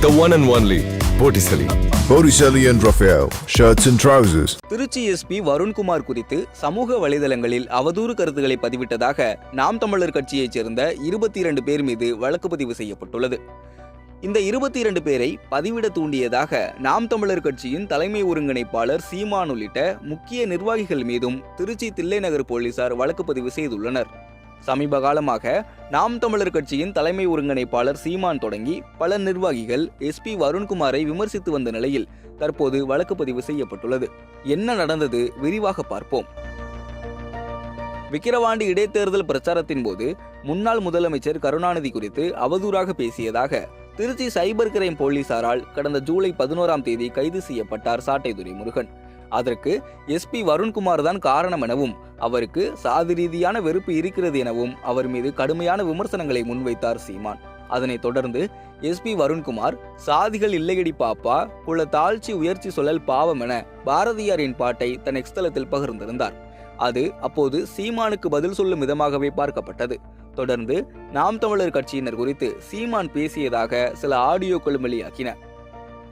The one and only Botticelli. Botticelli and Raphael, shirts and trousers. Trichy SP Varunkumar குறித்து சமூக வலைதளங்களில் அவதூறு கருத்துக்களை பதிவிட்டதாக நாம் தமிழர் கட்சியைச் சேர்ந்த 22 பேர் மீது வழக்கு பதிவு செய்யப்பட்டுள்ளது. இந்த 22 பேரை பதிவிட தூண்டியதாக நாம் தமிழர் கட்சியின் தலைமை ஒருங்கிணைப்பாளர் சீமான் உள்ளிட்ட முக்கிய நிர்வாகிகள் மீதும் திருச்சி தில்லைநகர் போலீசார் வழக்கு பதிவு செய்துள்ளனர். சமீப காலமாக நாம் தமிழர் கட்சியின் தலைமை ஒருங்கிணைப்பாளர் சீமான் தொடங்கி பல நிர்வாகிகள் எஸ்பி வருண்குமாரை விமர்சித்து வந்த நிலையில் தற்போது வழக்கு பதிவு செய்யப்பட்டுள்ளது. என்ன நடந்தது விரிவாக பார்ப்போம். விக்கிரவாண்டி இடைத்தேர்தல் பிரச்சாரத்தின் போது முன்னாள் முதலமைச்சர் கருணாநிதி குறித்து அவதூறாக பேசியதாக திருச்சி சைபர் கிரைம் போலீசாரால் கடந்த ஜூலை 11ஆம் தேதி கைது செய்யப்பட்டார் சாட்டை துரைமுருகன். அதற்கு எஸ்பி வருண்குமார் தான் காரணம் எனவும் அவருக்கு சாதி ரீதியான வெறுப்பு இருக்கிறது எனவும் அவர் மீது கடுமையான விமர்சனங்களை முன்வைத்தார் சீமான். அதனைத் தொடர்ந்து எஸ்பி வருண்குமார் சாதிகள் இல்லையடி பாப்பா குல தாழ்ச்சி உயர்ச்சி சொல்லல் பாவம் என பாரதியாரின் பாட்டை தன் எக்ஸ்தலத்தில் பகிர்ந்திருந்தார். அது அப்போது சீமானுக்கு பதில் சொல்லும் விதமாகவே பார்க்கப்பட்டது. தொடர்ந்து நாம் தமிழர் கட்சியினர் குறித்து சீமான் பேசியதாக சில ஆடியோக்களும் வெளியாகின.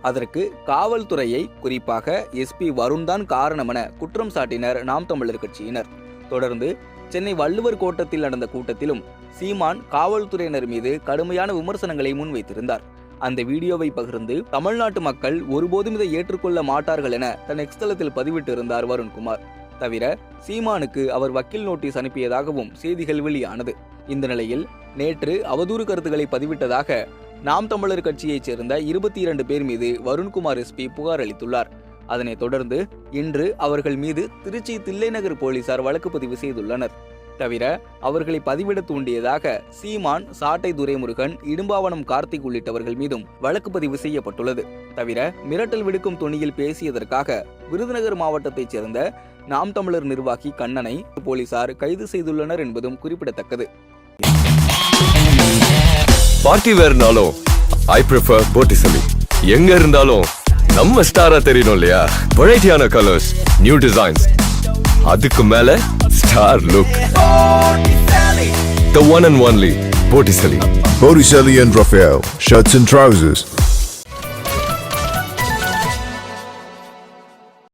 அதற்கு காவல்துறையை குறிப்பாக எஸ்பி வருண் தான் காரணம் என குற்றம் சாட்டினர் நாம் தமிழர் கட்சியினர். தொடர்ந்து சென்னை வள்ளுவர் கோட்டத்தில் நடந்த கூட்டத்திலும் சீமான் காவல்துறையினர் மீது கடுமையான விமர்சனங்களை முன்வைத்திருந்தார். அந்த வீடியோவை பகிர்ந்து தமிழ்நாட்டு மக்கள் ஒருபோதும் இதை ஏற்றுக்கொள்ள மாட்டார்கள் என தன் எக்ஸ்தலத்தில் பதிவிட்டிருந்தார் வருண்குமார். தவிர சீமானுக்கு அவர் வக்கீல் நோட்டீஸ் அனுப்பியதாகவும் செய்திகள் வெளியானது. இந்த நிலையில் நேற்று அவதூறு கருத்துக்களை பதிவிட்டதாக நாம் தமிழர் கட்சியைச் சேர்ந்த 22 பேர் மீது வருண்குமார் எஸ்பி புகார் அளித்துள்ளார். அதனைத் தொடர்ந்து இன்று அவர்கள் மீது திருச்சி தில்லைநகர் போலீசார் வழக்கு பதிவு செய்துள்ளனர். தவிர அவர்களை பதிவிட தூண்டியதாக சீமான், சாட்டை துரைமுருகன், இடும்பாவனம் கார்த்திக் உள்ளிட்டவர்கள் மீதும் வழக்கு பதிவு செய்யப்பட்டுள்ளது. தவிர மிரட்டல் விடுக்கும் தொனியில் பேசியதற்காக விருதுநகர் மாவட்டத்தைச் சேர்ந்த நாம் தமிழர் நிர்வாகி கண்ணனை போலீசார் கைது செய்துள்ளனர் என்பதும் குறிப்பிடத்தக்கது. பார்ட்டி வேர்னாலும் I prefer Botticelli. எங்க இருந்தாலும் நம்ம ஸ்டாரா தெரியணும் இல்லையா? வெரைட்டியான கலர்ஸ், நியூ டிசைன்ஸ், அதுக்கு மேல star look. The one and only Botticelli. Botticelli and Raphael, shirts and trousers.